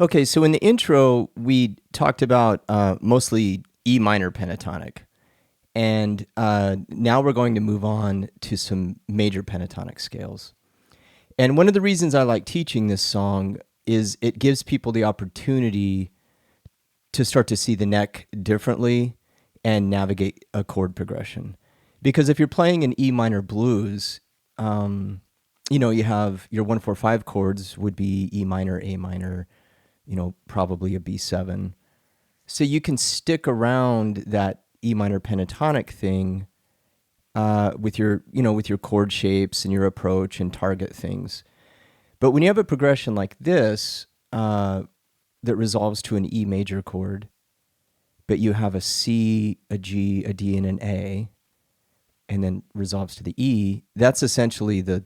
Okay, so in the intro, we talked about mostly E minor pentatonic. And now we're going to move on to some major pentatonic scales. And one of the reasons I like teaching this song is it gives people the opportunity to start to see the neck differently and navigate a chord progression. Because if you're playing an E minor blues, you have your 1-4-5 chords would be E minor, A minor, probably a B7. So you can stick around that E minor pentatonic thing with your chord shapes and your approach and target things. But when you have a progression like this that resolves to an E major chord, but you have a C, a G, a D, and an A, and then resolves to the E, that's essentially the,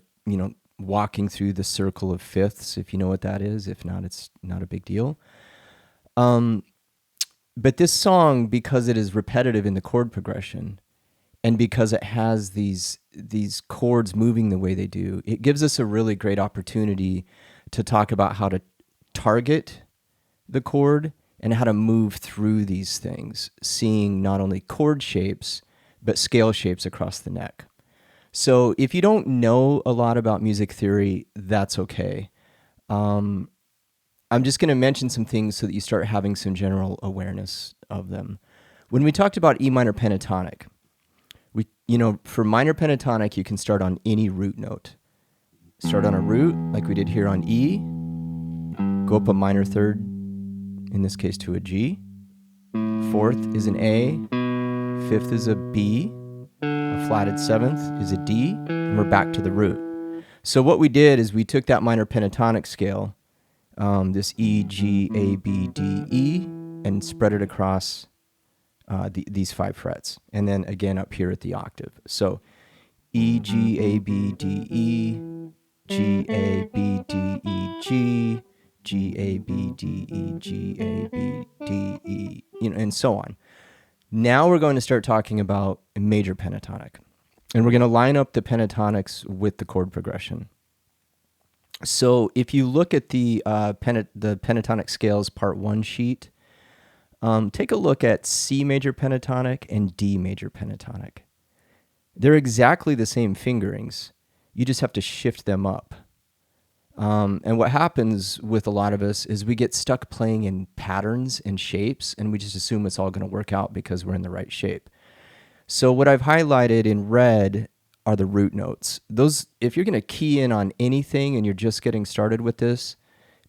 walking through the circle of fifths, if you know what that is. If not, it's not a big deal. But this song, because it is repetitive in the chord progression, and because it has these chords moving the way they do, it gives us a really great opportunity to talk about how to target the chord and how to move through these things, seeing not only chord shapes, but scale shapes across the neck. So if you don't know a lot about music theory, that's okay. I'm just going to mention some things so that you start having some general awareness of them. When we talked about E minor pentatonic, for minor pentatonic, you can start on any root note. Start on a root, like we did here on E, go up a minor third, in this case to a G. Fourth is an A, fifth is a B, a flatted seventh is a D, and we're back to the root. So what we did is we took that minor pentatonic scale, this E, G, A, B, D, E, and spread it across these 5 frets. And then again up here at the octave. So E, G, A, B, D, E, G, A, B, D, E, G, G, A, B, D, E, G, A, B, D, E, and so on. Now we're going to start talking about major pentatonic. And we're going to line up the pentatonics with the chord progression. So if you look at the Pentatonic Scales Part 1 sheet, take a look at C major pentatonic and D major pentatonic. They're exactly the same fingerings. You just have to shift them up. And what happens with a lot of us is we get stuck playing in patterns and shapes, and we just assume it's all going to work out because we're in the right shape. So what I've highlighted in red are the root notes. Those, if you're going to key in on anything and you're just getting started with this,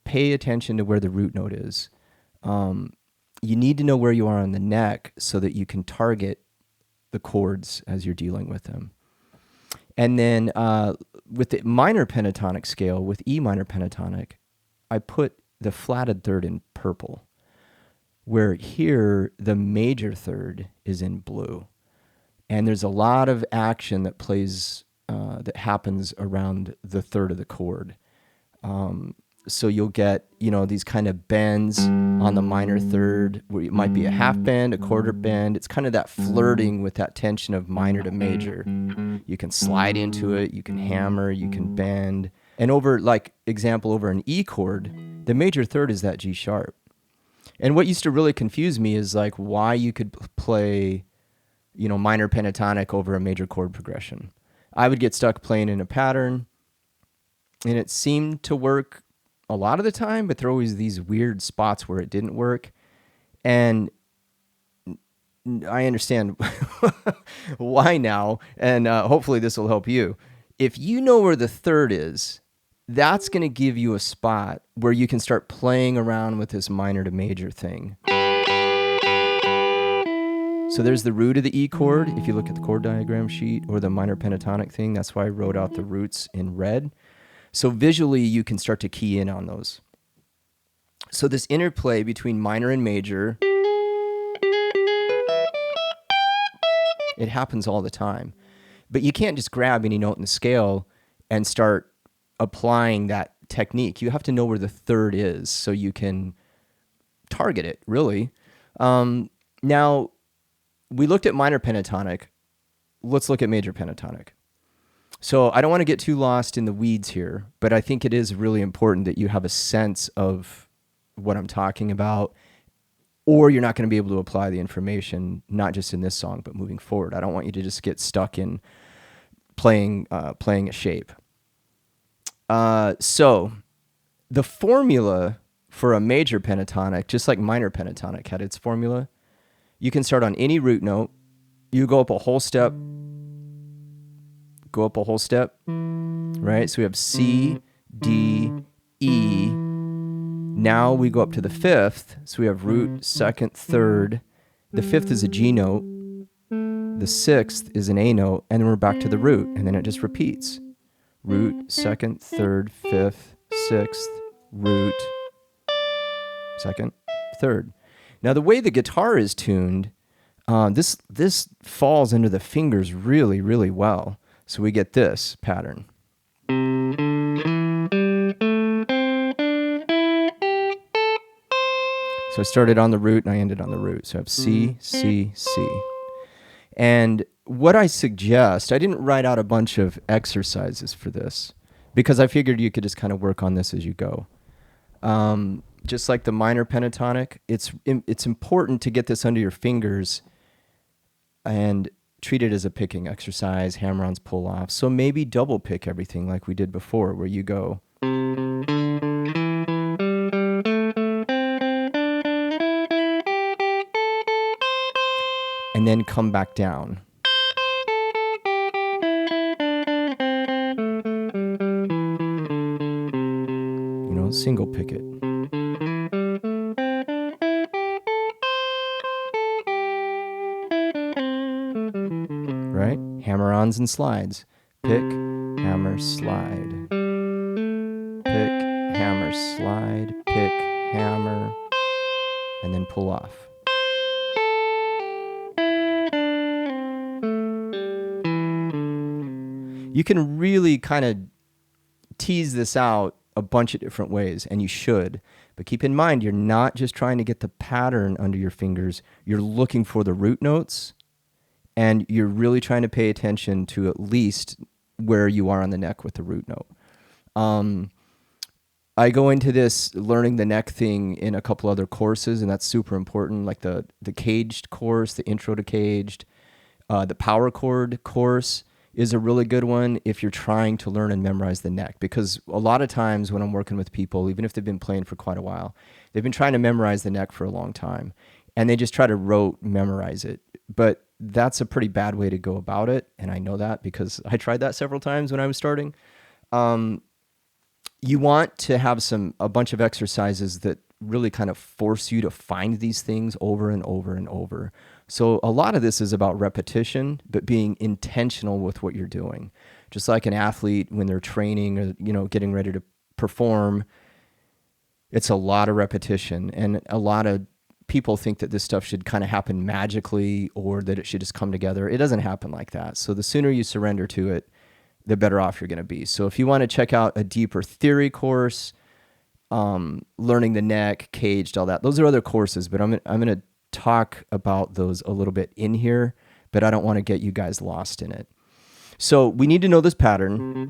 pay attention to where the root note is. You need to know where you are on the neck so that you can target the chords as you're dealing with them. And then with the minor pentatonic scale, with E minor pentatonic, I put the flatted third in purple, where here the major third is in blue. And there's a lot of action that plays, that happens around the third of the chord. So you'll get, these kind of bends on the minor third, where it might be a half bend, a quarter bend. It's kind of that flirting with that tension of minor to major. You can slide into it, you can hammer, you can bend. And over an E chord, the major third is that G sharp. And what used to really confuse me is why you could play, minor pentatonic over a major chord progression. I would get stuck playing in a pattern, and it seemed to work a lot of the time, but there are always these weird spots where it didn't work. And I understand why now, and hopefully this will help you. If you know where the third is, that's going to give you a spot where you can start playing around with this minor to major thing. So there's the root of the E chord, if you look at the chord diagram sheet, or the minor pentatonic thing. That's why I wrote out the roots in red. So visually, you can start to key in on those. So this interplay between minor and major, it happens all the time. But you can't just grab any note in the scale and start applying that technique. You have to know where the third is so you can target it, really. Now, we looked at minor pentatonic. Let's look at major pentatonic. So I don't want to get too lost in the weeds here, but I think it is really important that you have a sense of what I'm talking about, or you're not going to be able to apply the information, not just in this song, but moving forward. I don't want you to just get stuck in playing a shape. So the formula for a major pentatonic, just like minor pentatonic had its formula, you can start on any root note. You go up a whole step, right? So we have C, D, E. Now we go up to the fifth. So we have root, second, third. The fifth is a G note. The sixth is an A note. And then we're back to the root. And then it just repeats. Root, second, third, fifth, sixth, root, second, third. Now the way the guitar is tuned, this falls into the fingers really, really well. So we get this pattern. So I started on the root and I ended on the root. So I have C, C, C. And what I suggest, I didn't write out a bunch of exercises for this because I figured you could just kind of work on this as you go. Just like the minor pentatonic, it's important to get this under your fingers and treat it as a picking exercise, hammer-ons, pull-offs. So maybe double pick everything like we did before, where you go. And then come back down. You know, single pick it. Right? Hammer-ons and slides. Pick, hammer, slide. Pick, hammer, slide. Pick, hammer, and then pull off. You can really kind of tease this out a bunch of different ways, and you should. But keep in mind, you're not just trying to get the pattern under your fingers. You're looking for the root notes, and you're really trying to pay attention to at least where you are on the neck with the root note. I go into this learning the neck thing in a couple other courses, and that's super important, like the caged course, the intro to caged, the power chord course is a really good one if you're trying to learn and memorize the neck. Because a lot of times when I'm working with people, even if they've been playing for quite a while, they've been trying to memorize the neck for a long time, and they just try to rote memorize it. But that's a pretty bad way to go about it, and I know that because I tried that several times when I was starting. You want to have a bunch of exercises that really kind of force you to find these things over and over and over. So a lot of this is about repetition, but being intentional with what you're doing. Just like an athlete when they're training or, you know, getting ready to perform, it's a lot of repetition. And a lot of people think that this stuff should kind of happen magically or that it should just come together. It doesn't happen like that. So the sooner you surrender to it, the better off you're going to be. So if you want to check out a deeper theory course, learning the neck, caged, all that, those are other courses, but I'm going to talk about those a little bit in here, but I don't want to get you guys lost in it. So we need to know this pattern.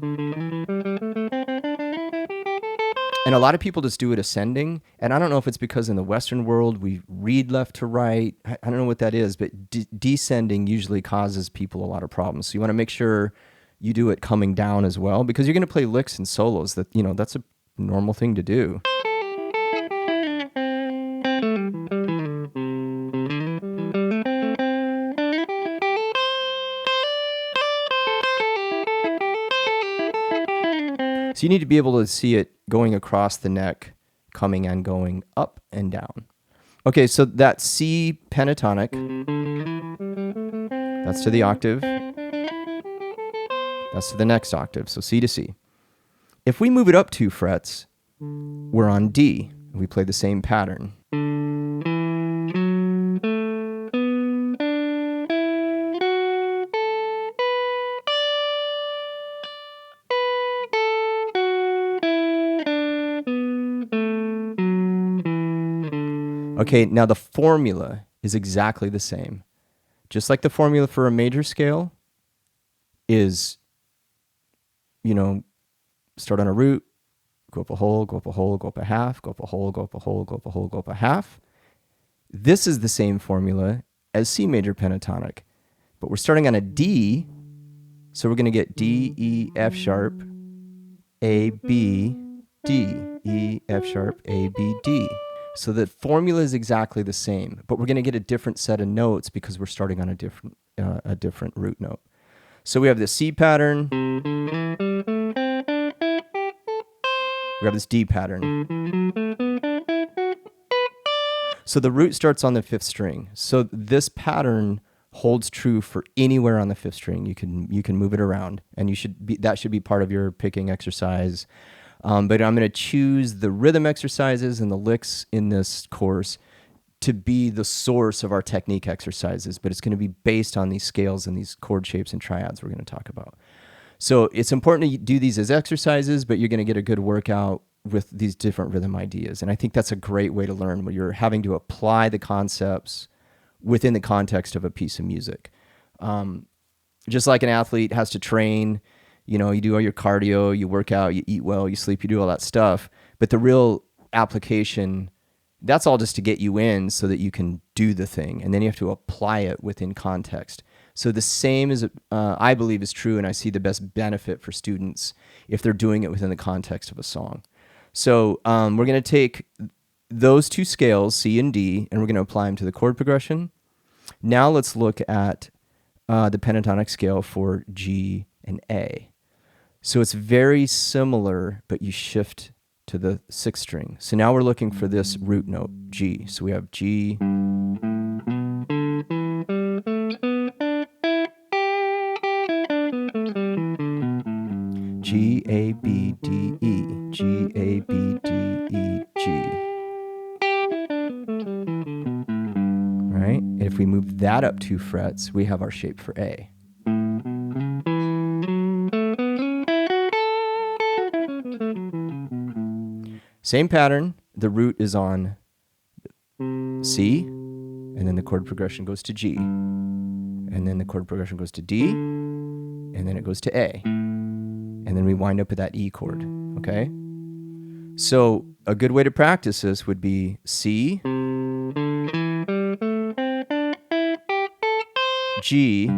And a lot of people just do it ascending. And I don't know if it's because in the Western world we read left to right. I don't know what that is, but descending usually causes people a lot of problems. So you want to make sure you do it coming down as well, because you're going to play licks and solos that, you know, that's a normal thing to do. So you need to be able to see it going across the neck, coming and going up and down. Okay, so that C pentatonic, that's to the octave. That's to the next octave, so C to C. If we move it up 2 frets, we're on D. We play the same pattern. Okay, now the formula is exactly the same. Just like the formula for a major scale is, you know, start on a root, go up a whole, go up a whole, go up a half, go up a whole, go up a whole, go up a whole, go up a half. This is the same formula as C major pentatonic, but we're starting on a D, so we're going to get D, E, F sharp, A, B, D, E, F sharp, A, B, D. So the formula is exactly the same, but we're going to get a different set of notes because we're starting on a different root note. So we have this C pattern, we have this D pattern. So the root starts on the 5th string. So this pattern holds true for anywhere on the 5th string. You can move it around, and that should be part of your picking exercise. But I'm going to choose the rhythm exercises and the licks in this course to be the source of our technique exercises, but it's going to be based on these scales and these chord shapes and triads we're going to talk about. So it's important to do these as exercises, but you're going to get a good workout with these different rhythm ideas. And I think that's a great way to learn when you're having to apply the concepts within the context of a piece of music. Just like an athlete has to train, you do all your cardio, you work out, you eat well, you sleep, you do all that stuff. But the real application, that's all just to get you in so that you can do the thing. And then you have to apply it within context. So the same is, I believe, is true, and I see the best benefit for students if they're doing it within the context of a song. So we're going to take those two scales, C and D, and we're going to apply them to the chord progression. Now let's look at the pentatonic scale for G and A. So it's very similar, but you shift to the 6th string. So now we're looking for this root note, G. So we have G, G, A, B, D, E, G, A, B, D, E, G. Right? And if we move that up 2 frets, we have our shape for A. Same pattern. The root is on C, and then the chord progression goes to G. And then the chord progression goes to D, and then it goes to A. And then we wind up with that E chord, okay? So a good way to practice this would be C, G,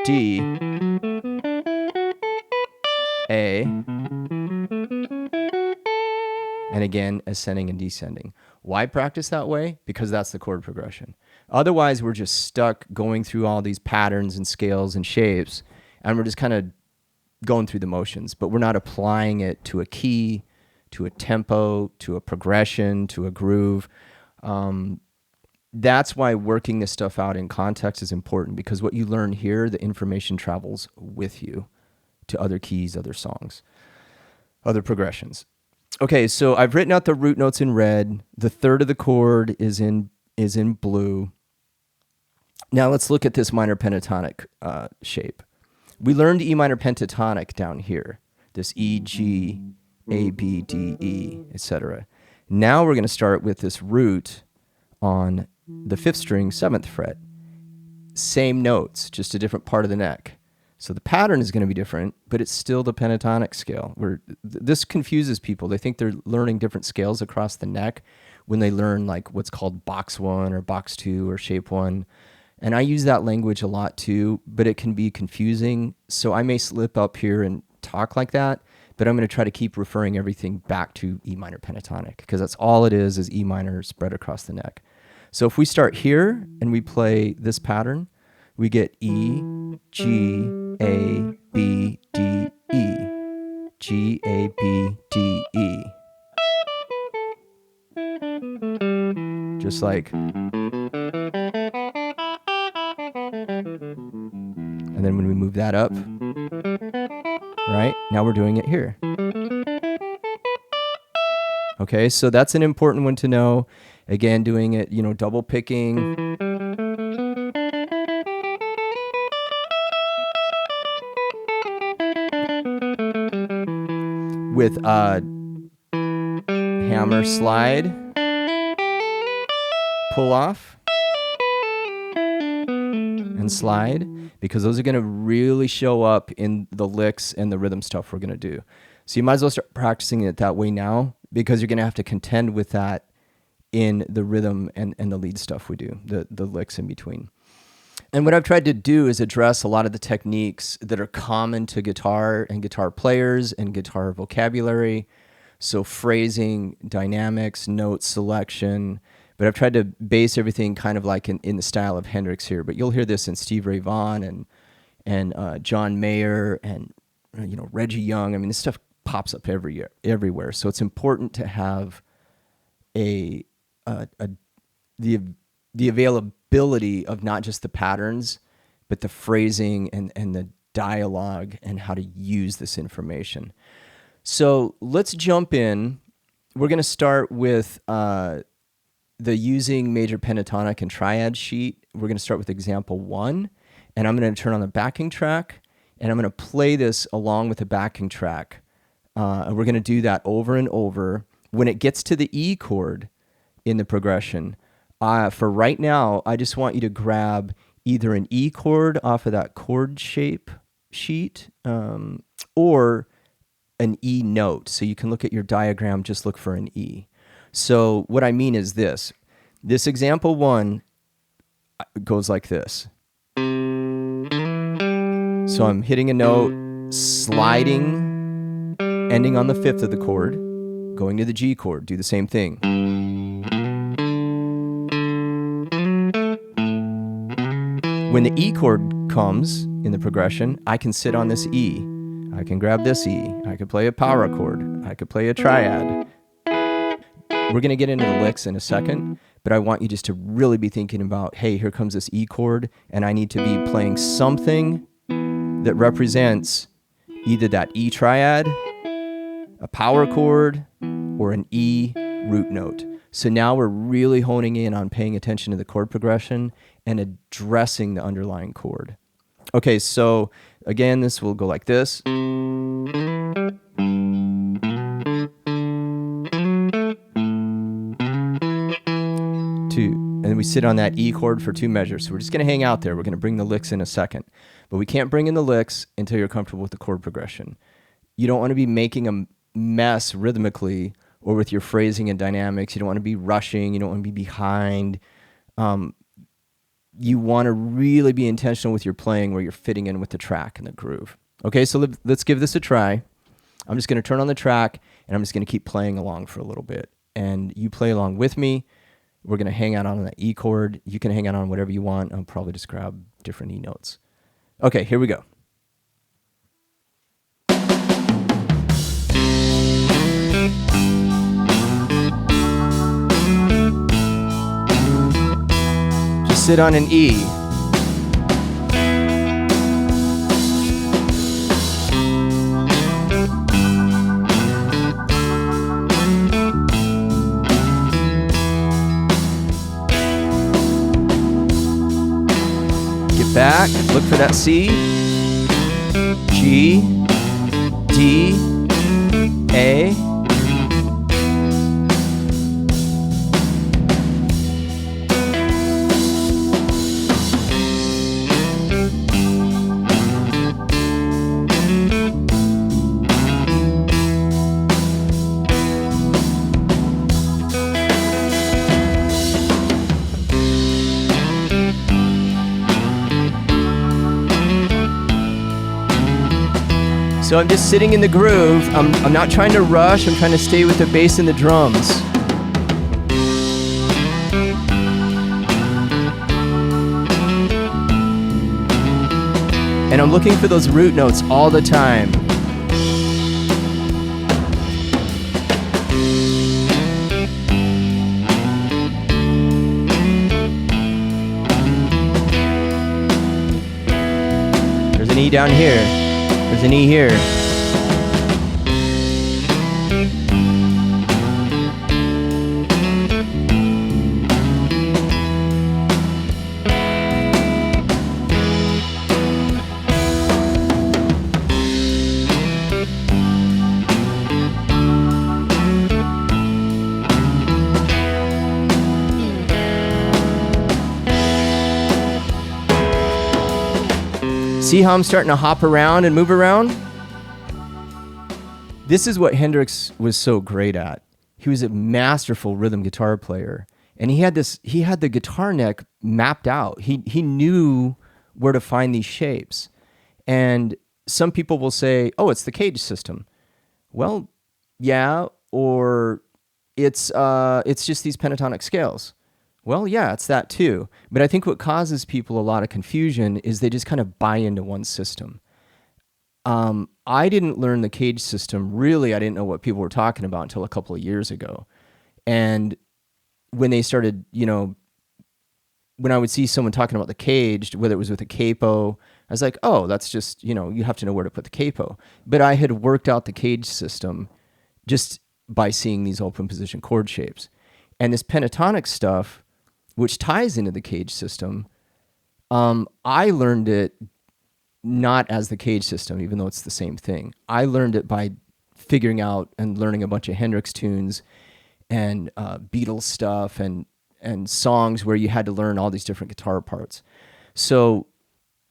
D, A, and again, ascending and descending. Why practice that way? Because that's the chord progression. Otherwise, we're just stuck going through all these patterns and scales and shapes, and we're just kind of going through the motions, but we're not applying it to a key, to a tempo, to a progression, to a groove. That's why working this stuff out in context is important, because what you learn here, the information travels with you to other keys, other songs, other progressions. Okay, so I've written out the root notes in red. The 3rd of the chord is in blue. Now let's look at this minor pentatonic shape. We learned E minor pentatonic down here, this E, G, A, B, D, E, etc. Now we're going to start with this root on the 5th string, 7th fret. Same notes, just a different part of the neck. So the pattern is going to be different, but it's still the pentatonic scale. This confuses people. They think they're learning different scales across the neck when they learn like what's called box 1 or box 2 or shape 1. And I use that language a lot too, but it can be confusing. So I may slip up here and talk like that, but I'm going to try to keep referring everything back to E minor pentatonic, because that's all it is E minor spread across the neck. So if we start here and we play this pattern, we get E, G, A, B, D, E. G, A, B, D, E. Just like. And then when we move that up, right, now we're doing it here. Okay, so that's an important one to know. Again, doing it, double picking. With hammer slide, pull off, and slide. because those are going to really show up in the licks and the rhythm stuff we're going to do. So you might as well start practicing it that way now, because you're going to have to contend with that in the rhythm and the lead stuff we do, the licks in between. And what I've tried to do is address a lot of the techniques that are common to guitar and guitar players and guitar vocabulary. So phrasing, dynamics, note selection. But I've tried to base everything kind of like in the style of Hendrix here. But you'll hear this in Steve Ray Vaughan and John Mayer and Reggie Young. I mean, this stuff pops up everywhere. So it's important to have the availability of not just the patterns, but the phrasing and the dialogue and how to use this information. So let's jump in. We're going to start with the using major pentatonic and triad sheet. We're going to start with example 1, and I'm going to turn on the backing track, and I'm going to play this along with the backing track. And we're going to do that over and over. When it gets to the E chord in the progression, for right now, I just want you to grab either an E chord off of that chord shape sheet or an E note. So you can look at your diagram, just look for an E. So what I mean is this. This example 1 goes like this. So I'm hitting a note, sliding, ending on the 5th of the chord, going to the G chord, do the same thing. When the E chord comes in the progression, I can sit on this E. I can grab this E. I could play a power chord. I could play a triad. We're going to get into the licks in a second, but I want you just to really be thinking about, hey, here comes this E chord, and I need to be playing something that represents either that E triad, a power chord, or an E root note. So now we're really honing in on paying attention to the chord progression and addressing the underlying chord. Okay, so again, this will go like this. And then we sit on that E chord for 2 measures. So we're just going to hang out there. We're going to bring the licks in a second. But we can't bring in the licks until you're comfortable with the chord progression. You don't want to be making a mess rhythmically or with your phrasing and dynamics. You don't want to be rushing. You don't want to be behind. You want to really be intentional with your playing where you're fitting in with the track and the groove. Okay, so let's give this a try. I'm just going to turn on the track, and I'm just going to keep playing along for a little bit. And you play along with me. We're going to hang out on that E chord. You can hang out on whatever you want. I'll probably just grab different E notes. Okay, here we go. Just sit on an E. Back, look for that C, G, D, A. So I'm just sitting in the groove. I'm not trying to rush. I'm trying to stay with the bass and the drums. And I'm looking for those root notes all the time. There's an E down here. There's an E here. See how I'm starting to hop around and move around? This is what Hendrix was so great at. He was a masterful rhythm guitar player. And he had the guitar neck mapped out. He knew where to find these shapes. And some people will say, oh, it's the cage system. Well, yeah, or it's just these pentatonic scales. Well, yeah, it's that too. But I think what causes people a lot of confusion is they just kind of buy into one system. I didn't learn the cage system. Really, I didn't know what people were talking about until a couple of years ago. And when they started, when I would see someone talking about the caged, whether it was with a capo, I was like, oh, that's just, you have to know where to put the capo. But I had worked out the cage system just by seeing these open position chord shapes. And this pentatonic stuff, which ties into the cage system, I learned it not as the cage system, even though it's the same thing. I learned it by figuring out and learning a bunch of Hendrix tunes and Beatles stuff and songs where you had to learn all these different guitar parts. So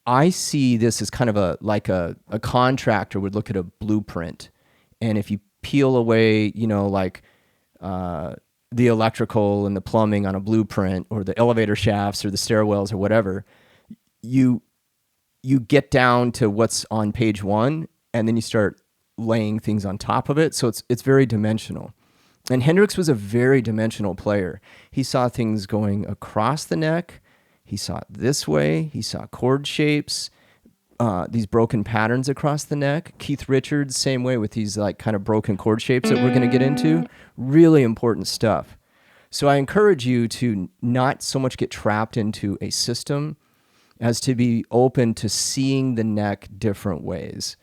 I see this as kind of a contractor would look at a blueprint, and if you peel away, the electrical and the plumbing on a blueprint, or the elevator shafts or the stairwells or whatever, you get down to what's on page one, and then you start laying things on top of it. So it's very dimensional. And Hendrix was a very dimensional player. He saw things going across the neck. He saw it this way. He saw chord shapes, these broken patterns across the neck. Keith Richards, same way, with these kind of broken chord shapes that we're going to get into. Really important stuff. So I encourage you to not so much get trapped into a system as to be open to seeing the neck different ways,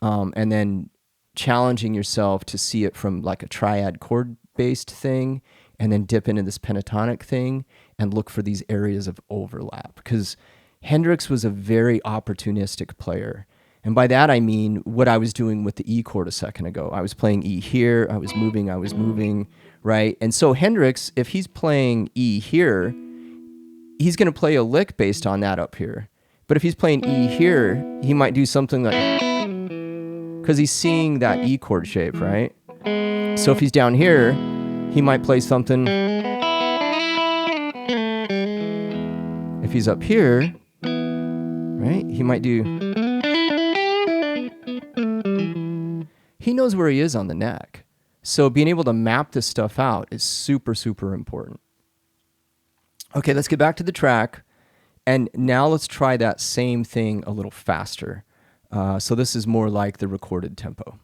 and then challenging yourself to see it from like a triad chord-based thing, and then dip into this pentatonic thing and look for these areas of overlap. Because Hendrix was a very opportunistic player. And by that I mean what I was doing with the E chord a second ago. I was playing E here, I was moving, right? And so Hendrix, if he's playing E here, he's going to play a lick based on that up here. But if he's playing E here, he might do something like, because he's seeing that E chord shape, right? So if he's down here, he might play something. If he's up here, right, he might do. He knows where he is on the neck. So being able to map this stuff out is super, super important. Okay, let's get back to the track. And now let's try that same thing a little faster. So this is more like the recorded tempo.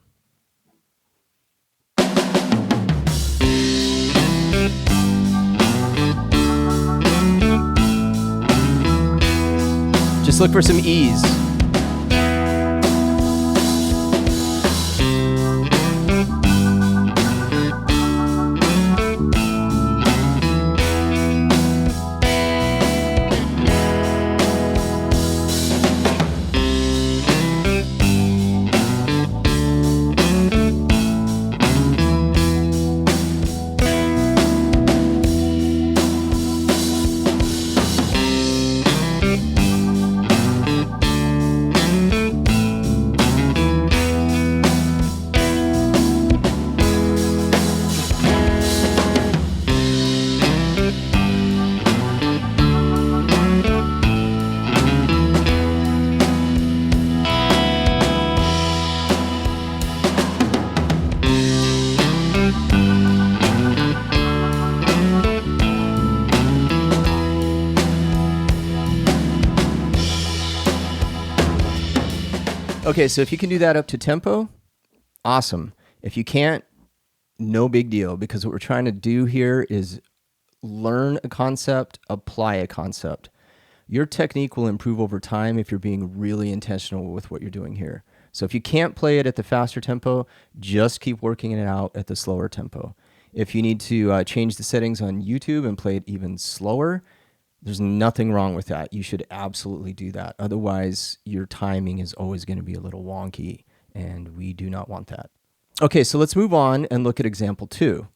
Just look for some E's. Okay, so if you can do that up to tempo, awesome. If you can't, no big deal, because what we're trying to do here is learn a concept, apply a concept. Your technique will improve over time if you're being really intentional with what you're doing here. So if you can't play it at the faster tempo, just keep working it out at the slower tempo. If you need to change the settings on YouTube and play it even slower, there's nothing wrong with that. You should absolutely do that. Otherwise, your timing is always going to be a little wonky, and we do not want that. Okay, so let's move on and look at example 2.